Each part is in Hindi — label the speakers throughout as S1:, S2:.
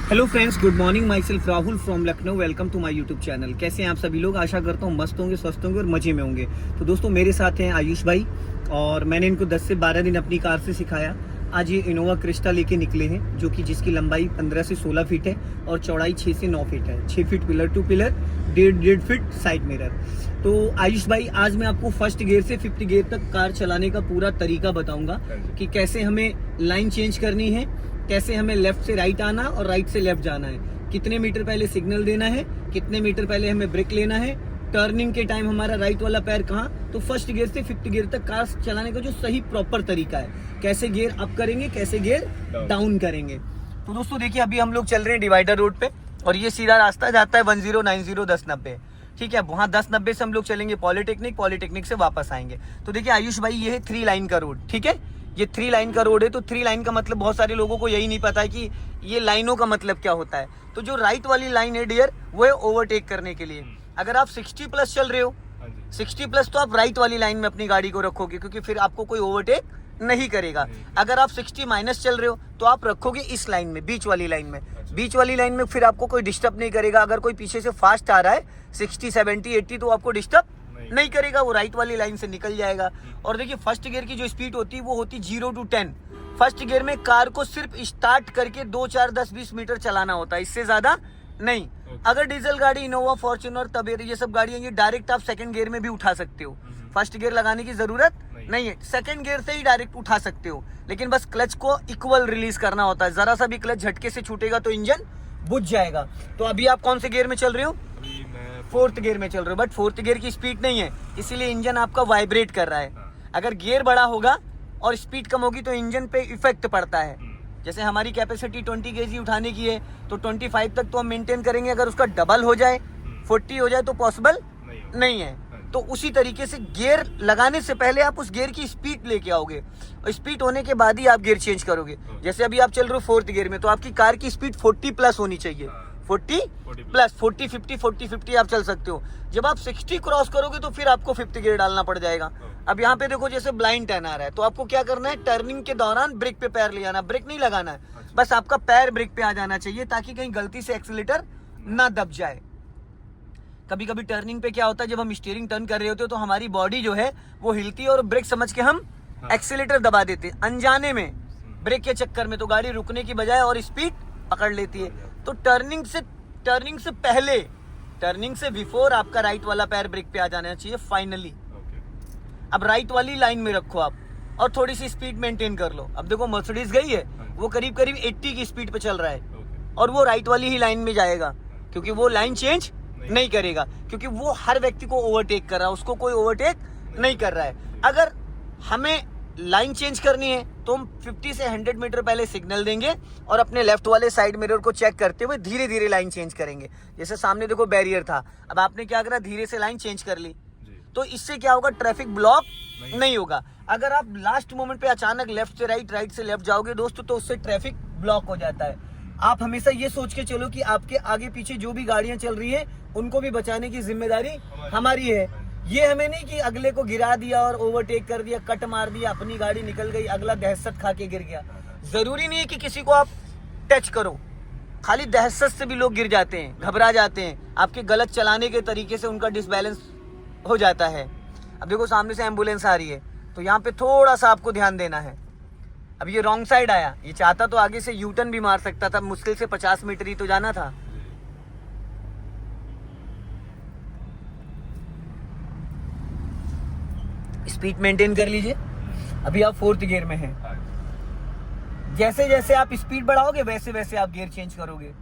S1: Hello friends, good morning. Myself Rahul from Lucknow. Welcome to my YouTube channel. कैसे हैं आप सभी लोग? आशा करता हूँ मस्त होंगे, स्वस्थ होंगे और मजे में होंगे। तो दोस्तों, मेरे साथ हैं आयुष भाई और मैंने इनको 10 से 12 दिन अपनी कार से सिखाया। आज ये इनोवा क्रिस्टा लेके निकले हैं, जो कि जिसकी लंबाई 15 से 16 फीट है और चौड़ाई 6 से 9 फीट है। 6 feet pillar to pillar, 1.5 feet side mirror. तो आयुष भाई, आज मैं आपको फर्स्ट गियर से 5th गियर तक कार चलाने का पूरा तरीका बताऊंगा कि कैसे हमें लाइन चेंज करनी है, कैसे हमें लेफ्ट से राइट आना और राइट से लेफ्ट जाना है, कितने मीटर पहले सिग्नल देना है, कितने मीटर पहले हमें ब्रेक लेना है, टर्निंग के टाइम हमारा राइट वाला पैर कहाँ। तो फर्स्ट गियर से 5th गियर तक कार चलाने का जो सही प्रॉपर तरीका है, कैसे गियर अप करेंगे, कैसे गियर डाउन करेंगे। तो दोस्तों देखिए, अभी हम लोग चल रहे हैं डिवाइडर रोड पे और ये सीधा रास्ता जाता है 1090 1090। ठीक है, वहाँ 1090 से हम लोग चलेंगे पॉलिटेक्निक से वापस आएंगे। तो देखिए आयुष भाई, ये है 3 लाइन का रोड। ठीक है, ये 3 लाइन का रोड है। तो 3 लाइन का मतलब बहुत सारे लोगों को यही नहीं पता है कि ये लाइनों का मतलब क्या होता है। तो जो राइट वाली लाइन है डियर, वो है ओवरटेक करने के लिए। अगर आप 60 प्लस चल रहे हो, 60 प्लस, तो आप राइट वाली लाइन में अपनी गाड़ी को रखोगे, क्योंकि फिर आपको कोई ओवरटेक नहीं करेगा। अगर आप 60 माइनस चल रहे हो तो आप रखोगे इस लाइन में, बीच वाली लाइन में। बीच वाली लाइन में फिर आपको कोई डिस्टर्ब नहीं करेगा। अगर कोई पीछे से फास्ट आ रहा है 60 70 80, तो आपको डिस्टर्ब नहीं करेगा, वो राइट वाली लाइन से निकल जाएगा। और देखिए, फर्स्ट गियर की जो स्पीड होती है वो होती 0 to 10। फर्स्ट गियर में कार को सिर्फ स्टार्ट करके 2 4 10 20 मीटर चलाना होता है, इससे ज्यादा नहीं। अगर डीजल गाड़ी, इनोवा, फॉर्च्यूनर, तबेर, ये सब गाड़ियां, ये डायरेक्ट आप सेकंड गियर में भी उठा सकते हो। फर्स्ट गियर लगाने की जरूरत नहीं है, सेकंड गियर से ही डायरेक्ट उठा सकते हो। लेकिन बस क्लच को इक्वल रिलीज करना होता है। जरा सा भी क्लच झटके से छूटेगा तो इंजन बुझ जाएगा। तो अभी आप कौन से गियर में चल रहे हो? 4th गियर में चल रहे हो, बट 4th गियर की स्पीड नहीं है, इसीलिए इंजन आपका वाइब्रेट कर रहा है। अगर गियर बड़ा होगा और स्पीड कम होगी तो इंजन पे इफेक्ट पड़ता है। जैसे हमारी कैपेसिटी 20 kg उठाने की है, तो 25 तक तो हम मेंटेन करेंगे। अगर उसका डबल हो जाए, 40 हो जाए, तो पॉसिबल नहीं है। तो उसी तरीके से गियर लगाने से पहले आप उस गियर की स्पीड लेके आओगे और स्पीड होने के बाद ही आप गियर चेंज करोगे। जैसे अभी आप चल रहे हो 4th गियर में, तो आपकी कार की स्पीड 40 प्लस होनी चाहिए। 40 प्लस, 40 50 आप चल सकते हो। जब आप 60 क्रॉस करोगे तो फिर आपको 5th गियर डालना पड़ जाएगा। अब यहाँ पे देखो, जैसे ब्लाइंड टर्न आ रहा है, तो आपको क्या करना है? टर्निंग के दौरान ब्रेक पे पैर ले आना, ब्रेक नहीं लगाना है, बस आपका पैर ब्रेक पे आ जाना चाहिए, ताकि कहीं गलती से एक्सीलेटर ना दब जाए। कभी कभी टर्निंग पे क्या होता है, जब हम स्टीयरिंग टर्न कर रहे होते हैं तो हमारी बॉडी जो है वो हिलती है और ब्रेक समझ के हम एक्सीलेटर दबा देते हैं अनजाने में, ब्रेक के चक्कर में। तो गाड़ी रुकने की बजाय और स्पीड पकड़ लेती है। तो टर्निंग से पहले, टर्निंग से बिफोर आपका राइट वाला पैर ब्रेक पे आ जाना चाहिए फाइनली। अब राइट वाली लाइन में रखो आप और थोड़ी सी स्पीड मेंटेन कर लो। अब देखो, मर्सिडीज गई है, वो करीब करीब 80 की स्पीड पे चल रहा है और वो राइट वाली ही लाइन में जाएगा, क्योंकि वो लाइन चेंज नहीं करेगा, क्योंकि वो हर व्यक्ति को ओवरटेक कर रहा है, उसको कोई ओवरटेक नहीं कर रहा है। अगर हमें लाइन चेंज करनी है तो हम 50 से 100 मीटर पहले सिग्नल देंगे और अपने लेफ्ट वाले साइड मिरर को चेक करते हुए धीरे धीरे लाइन चेंज करेंगे। जैसे सामने देखो बैरियर था, अब आपने क्या करा? धीरे से लाइन चेंज कर ली। तो इससे क्या होगा? ट्रैफिक ब्लॉक नहीं होगा। अगर आप लास्ट मोमेंट पे अचानक लेफ्ट से राइट, राइट से लेफ्ट जाओगे दोस्तों, तो उससे ट्रैफिक ब्लॉक हो जाता है। आप हमेशा ये सोच के चलो कि आपके आगे पीछे जो भी गाड़ियां चल रही है उनको भी बचाने की जिम्मेदारी हमारी है। ये हमें नहीं कि अगले को गिरा दिया और ओवरटेक कर दिया, कट मार दिया, अपनी गाड़ी निकल गई, अगला दहशत खा के गिर गया। जरूरी नहीं है कि किसी को आप टच करो, खाली दहशत से भी लोग गिर जाते हैं, घबरा जाते हैं। आपके गलत चलाने के तरीके से उनका डिसबैलेंस हो जाता है। अब देखो, सामने से एम्बुलेंस आ रही है, तो यहाँ पे थोड़ा सा आपको ध्यान देना है। अब ये रॉन्ग साइड आया, ये चाहता तो आगे से यू टर्न भी मार सकता था, मुश्किल से 50 मीटर ही तो जाना था। स्पीड मेंटेन कर लीजिए। अभी आप 4th गियर में हैं, जैसे जैसे आप स्पीड बढ़ाओगे वैसे वैसे आप गियर चेंज करोगे।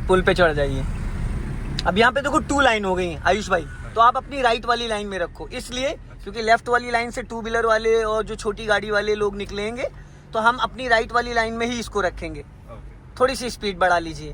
S1: पुल पे चढ़ जाइए। अब यहाँ पे देखो 2 लाइन हो गई आयुष भाई, तो आप अपनी राइट वाली लाइन में रखो, इसलिए क्योंकि लेफ्ट वाली लाइन से 2 व्हीलर वाले और जो छोटी गाड़ी वाले लोग निकलेंगे, तो हम अपनी राइट वाली लाइन में ही इसको रखेंगे। थोड़ी सी स्पीड बढ़ा लीजिए।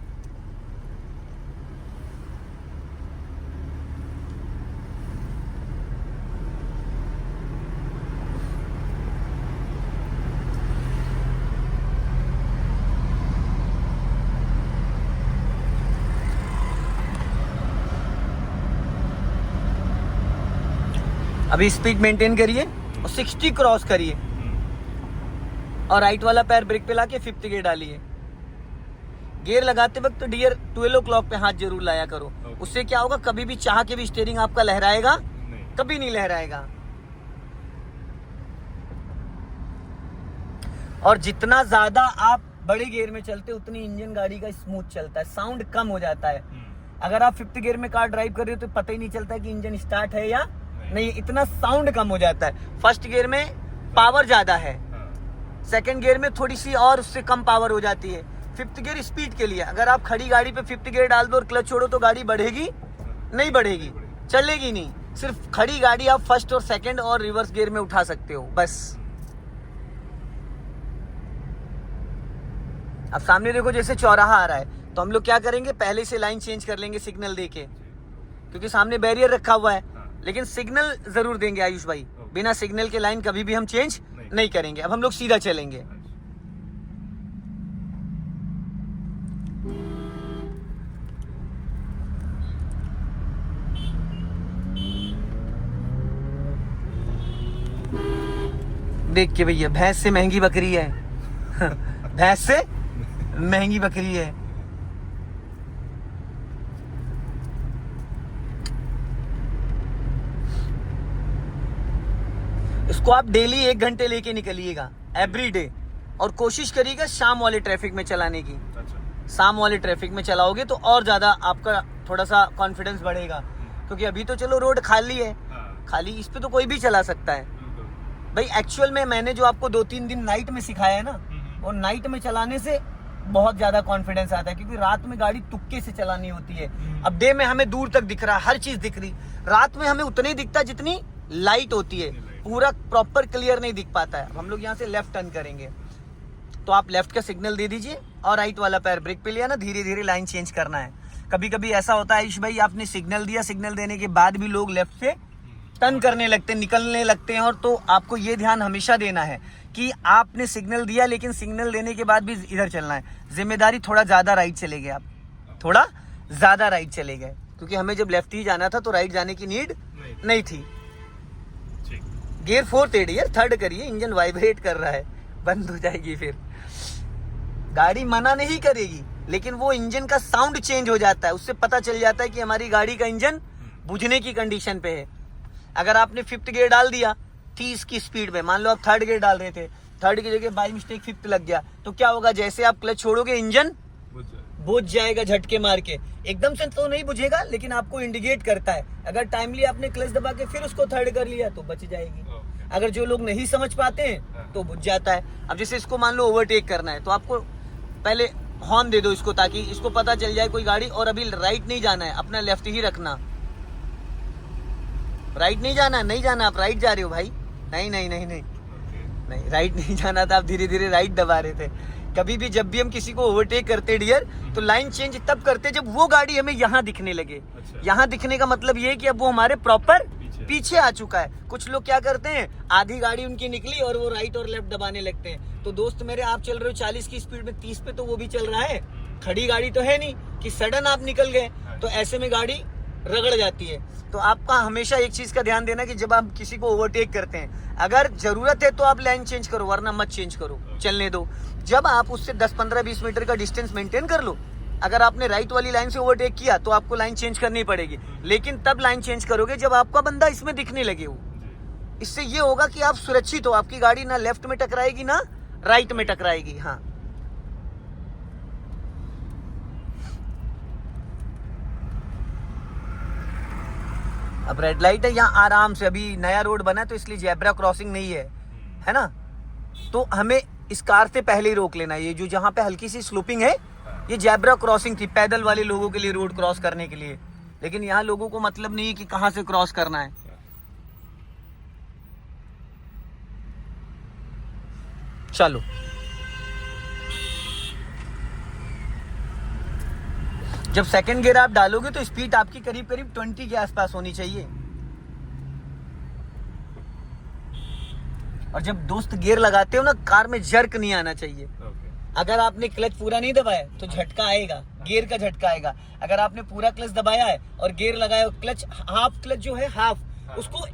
S1: अभी स्पीड मेंटेन करिए और 60 क्रॉस करिए और राइट वाला पैर ब्रेक पे लाके 5th गियर डालिए। गियर लगाते वक्त तो डियर 12 o'clock पे हाथ जरूर लाया करो। उससे क्या होगा, कभी भी चाह के भी स्टीयरिंग आपका लहराएगा कभी नहीं लहराएगा। और जितना ज्यादा आप बड़े गियर में चलते उतनी इंजन गाड़ी का स्मूथ चलता है, साउंड कम हो जाता है। अगर आप 5th गियर में कार ड्राइव कर रहे हो तो पता ही नहीं चलता कि इंजन स्टार्ट है या नहीं, इतना साउंड कम हो जाता है। 1st गियर में पावर ज्यादा है, 2nd गियर में थोड़ी सी और उससे कम पावर हो जाती है। 5th गियर स्पीड के लिए, अगर आप खड़ी गाड़ी पे 5th गियर डाल दो और क्लच छोड़ो तो गाड़ी बढ़ेगी नहीं, बढ़ेगी, चलेगी नहीं। सिर्फ खड़ी गाड़ी आप 1st और 2nd और रिवर्स गियर में उठा सकते हो बस। अब सामने देखो जैसे चौराहा आ रहा है तो हम लोग क्या करेंगे, पहले से लाइन चेंज कर लेंगे सिग्नल देके, क्योंकि सामने बैरियर रखा हुआ है। लेकिन सिग्नल जरूर देंगे आयुष भाई, बिना सिग्नल के लाइन कभी भी हम चेंज नहीं करेंगे। अब हम लोग सीधा चलेंगे। देख के भैया, भैंस से महंगी बकरी है भैंस से महंगी बकरी है। इसको आप डेली 1 घंटे लेके निकलिएगा एवरी डे, और कोशिश करिएगा शाम वाले ट्रैफिक में चलाने की। शाम वाले ट्रैफिक में चलाओगे तो और ज्यादा आपका थोड़ा सा कॉन्फिडेंस बढ़ेगा, क्योंकि अभी तो चलो रोड खाली है, खाली इस पे तो कोई भी चला सकता है भाई। एक्चुअल में मैंने जो आपको 2-3 दिन नाइट में सिखाया है ना, और नाइट में चलाने से बहुत ज्यादा कॉन्फिडेंस आता है, क्योंकि रात में गाड़ी तुक्के से चलानी होती है। अब डे में हमें दूर तक दिख रहा है, हर चीज दिख रही, रात में हमें उतनी दिखता जितनी लाइट होती है, पूरा प्रॉपर क्लियर नहीं दिख पाता है। हम लोग यहाँ से लेफ्ट टर्न करेंगे तो आप लेफ्ट का सिग्नल दे दीजिए और राइट वाला पैर ब्रेक पे लिया ना, धीरे धीरे लाइन चेंज करना है। कभी कभी ऐसा होता है आयुष भाई, आपने सिग्नल दिया, सिग्नल देने के बाद भी लोग लेफ्ट से टर्न करने लगते हैं, निकलने लगते हैं। और तो आपको ये ध्यान हमेशा देना है कि आपने सिग्नल दिया, लेकिन सिग्नल देने के बाद भी इधर चलना है। जिम्मेदारी, थोड़ा ज्यादा राइट चले गए आप, थोड़ा ज्यादा राइट चले गए, क्योंकि हमें जब लेफ्ट ही जाना था तो राइट जाने की नीड नहीं थी। गियर 4th डियर 3rd करिए, इंजन वाइब्रेट कर रहा है, बंद हो जाएगी फिर। गाड़ी मना नहीं करेगी, लेकिन वो इंजन का साउंड चेंज हो जाता है, उससे पता चल जाता है कि हमारी गाड़ी का इंजन बुझने की कंडीशन पे है। अगर आपने 5th गियर डाल दिया 30 की स्पीड में, मान लो आप 3rd गियर डाल रहे थे, 3rd की जगह बाय मिस्टेक 5th लग गया, तो क्या होगा, जैसे आप क्लच छोड़ोगे इंजन बुझ जाएगा झटके मार के। एकदम से तो नहीं बुझेगा, लेकिन आपको इंडिकेट करता है। अगर टाइमली आपने क्लच दबा के फिर उसको 3rd कर लिया तो बच जाएगी। अगर जो लोग नहीं समझ पाते हैं तो बुझ जाता है। अब जैसे इसको मान लो ओवरटेक करना है, तो आपको पहले हॉर्न दे दो इसको, ताकि इसको पता चल जाए कोई गाड़ी, और अभी राइट नहीं जाना है, अपना लेफ्ट ही रखना। राइट नहीं जाना, नहीं जाना, आप राइट जा रहे हो भाई, नहीं नहीं नहीं नहीं नहीं, राइट नहीं जाना था, आप धीरे धीरे राइट दबा रहे थे। कभी भी जब भी हम किसी को ओवरटेक करते डियर, तो लाइन चेंज तब करते जब वो गाड़ी हमें यहाँ दिखने लगे। यहाँ दिखने का मतलब ये है कि अब वो हमारे प्रॉपर पीछे आ चुका है। कुछ लोग क्या करते हैं, आधी गाड़ी उनकी निकली और वो राइट और लेफ्ट दबाने लगते हैं। तो दोस्त मेरे, आप चल रहे हो 40 की स्पीड में, 30 पे तो वो भी चल रहा है, खड़ी गाड़ी तो है नहीं कि सडन आप निकल गए, तो ऐसे में गाड़ी रगड़ जाती है। तो आपका हमेशा एक चीज का ध्यान देना कि जब आप किसी को ओवरटेक करते हैं, अगर जरूरत है तो आप लाइन चेंज करो, वरना मत चेंज करो, चलने दो। जब आप उससे 10, 15, 20 मीटर का डिस्टेंस मेंटेन कर लो, अगर आपने राइट वाली लाइन से ओवरटेक किया तो आपको लाइन चेंज करनी पड़ेगी, लेकिन तब लाइन चेंज करोगे जब आपका बंदा इसमें दिखने लगे हो। इससे ये होगा कि आप सुरक्षित हो, आपकी गाड़ी ना लेफ्ट में टकराएगी ना राइट में टकराएगी। हाँ, अब रेड लाइट है, यहाँ आराम से, अभी नया रोड बना है तो इसलिए जेब्रा क्रॉसिंग नहीं है ना, तो हमें इस कार से पहले ही रोक लेना है। ये जो जहाँ पे हल्की सी स्लोपिंग है, ये जेब्रा क्रॉसिंग थी पैदल वाले लोगों के लिए, रोड क्रॉस करने के लिए, लेकिन यहाँ लोगों को मतलब नहीं है कि कहाँ से क्रॉस करना है। चलो, जब 2nd गियर आप डालोगे तो स्पीड आपकी करीब करीब 20 के आसपास होनी चाहिए। और जब दोस्त गियर लगाते हो ना, कार में जर्क नहीं आना चाहिए। अगर आपने क्लच पूरा नहीं दबाया तो झटका आएगा, गियर का झटका आएगा। अगर आपने पूरा क्लच दबाया है और गियर लगाया, क्लच हाफ क्लच जो है हाफ, उसको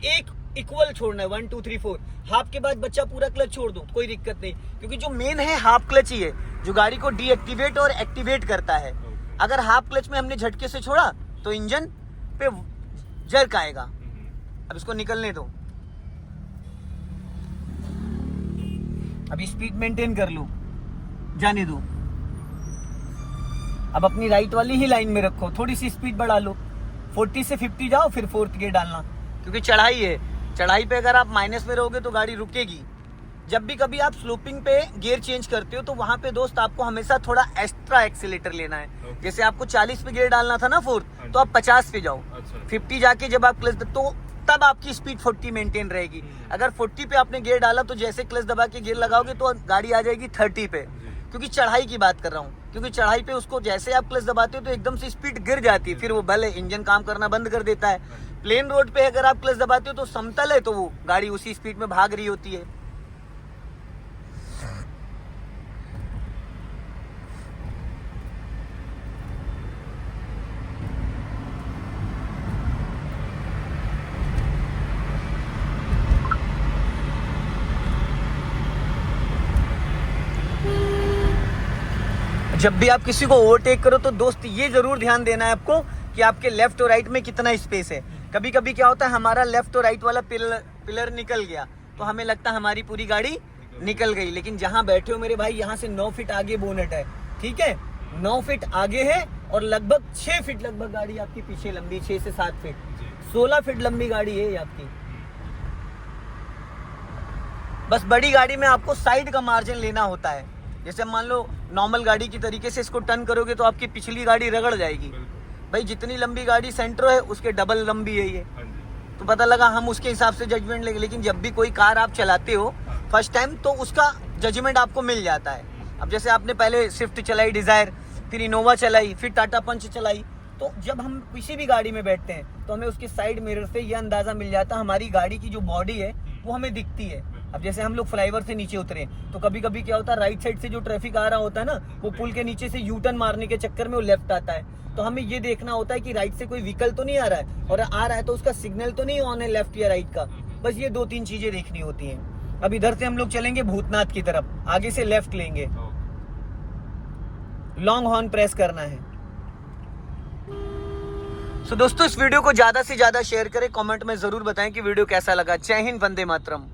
S1: इक्वल छोड़ना है, 1 2 3 4। हाफ के बाद बच्चा पूरा क्लच छोड़ दो, कोई दिक्कत नहीं, क्योंकि जो मेन है हाफ क्लच ही है जो गाड़ी को डीएक्टिवेट और एक्टिवेट करता है। अगर हाफ क्लच में हमने झटके से छोड़ा तो इंजन पे जर्क आएगा। अब इसको निकलने दो, अभी स्पीड मेंटेन कर लो, जाने दो। अब अपनी राइट वाली ही लाइन में रखो, थोड़ी सी स्पीड बढ़ा लो, 40 से 50 जाओ, फिर फोर्थ गियर डालना, क्योंकि चढ़ाई है। चढ़ाई पे अगर आप माइनस में रहोगे तो गाड़ी रुकेगी। जब भी कभी आप स्लोपिंग पे गियर चेंज करते हो तो वहां पे दोस्त आपको हमेशा थोड़ा एक्स्ट्रा एक्सीलेटर लेना है। जैसे आपको 40 पे गियर डालना था ना फोर्थ, तो आप 50 पे जाओ। 50 जाके जब आप क्लच तो तब आपकी स्पीड 40 मेंटेन रहेगी। अगर 40 पे आपने गियर डाला तो जैसे क्लच दबा के गियर लगाओगे तो गाड़ी आ जाएगी 30 पे, क्योंकि चढ़ाई की बात कर रहा हूँ। क्योंकि चढ़ाई पे उसको जैसे आप क्लच दबाते हो तो एकदम से स्पीड गिर जाती है, फिर वो भले इंजन काम करना बंद कर देता है। प्लेन रोड पे अगर आप क्लच दबाते हो तो समतल है तो वो गाड़ी उसी स्पीड में भाग रही होती है। जब भी आप किसी को ओवरटेक करो तो दोस्त ये जरूर ध्यान देना है आपको कि आपके लेफ्ट और राइट में कितना स्पेस है। कभी कभी क्या होता है, हमारा लेफ्ट और राइट वाला पिलर निकल गया तो हमें लगता है हमारी पूरी गाड़ी निकल गई, लेकिन जहां बैठे हो मेरे भाई, यहाँ से 9 फीट आगे बोनेट है, ठीक है, 9 फीट आगे है, और लगभग 6 फीट लगभग गाड़ी आपकी पीछे लंबी, 6 से 7 फीट, 16 फीट लंबी गाड़ी है ये आपकी। बस बड़ी गाड़ी में आपको साइड का मार्जिन लेना होता है। जैसे मान लो नॉर्मल गाड़ी की तरीके से इसको टर्न करोगे तो आपकी पिछली गाड़ी रगड़ जाएगी। भाई जितनी लंबी गाड़ी सेंटर है उसके डबल लंबी है ये, तो पता लगा हम उसके हिसाब से जजमेंट लेंगे। लेकिन जब भी कोई कार आप चलाते हो फर्स्ट टाइम तो उसका जजमेंट आपको मिल जाता है। अब जैसे आपने पहले स्विफ्ट चलाई, डिजायर, फिर इनोवा चलाई, फिर टाटा पंच चलाई, तो जब हम किसी भी गाड़ी में बैठते हैं तो हमें उसके साइड मिरर से यह अंदाजा मिल जाता है हमारी गाड़ी की जो बॉडी है वो हमें दिखती है। अब जैसे हम लोग फ्लाईओवर से नीचे उतरे तो कभी कभी क्या होता है, राइट साइड से जो ट्रैफिक आ रहा होता है ना, वो पुल के नीचे से यू टर्न मारने के चक्कर में वो लेफ्ट आता है, तो हमें ये देखना होता है कि राइट से कोई व्हीकल तो नहीं आ रहा है, और आ रहा है तो उसका सिग्नल तो नहीं ऑन है लेफ्ट या राइट का। बस ये 2-3 चीजें देखनी होती हैं। अब इधर से हम लोग चलेंगे भूतनाथ की तरफ, आगे से लेफ्ट लेंगे, लॉन्ग हॉर्न प्रेस करना है। दोस्तों इस वीडियो को ज्यादा से ज्यादा शेयर करें, कमेंट में जरूर बताएं कि वीडियो कैसा लगा। जय हिंद, वंदे मातरम।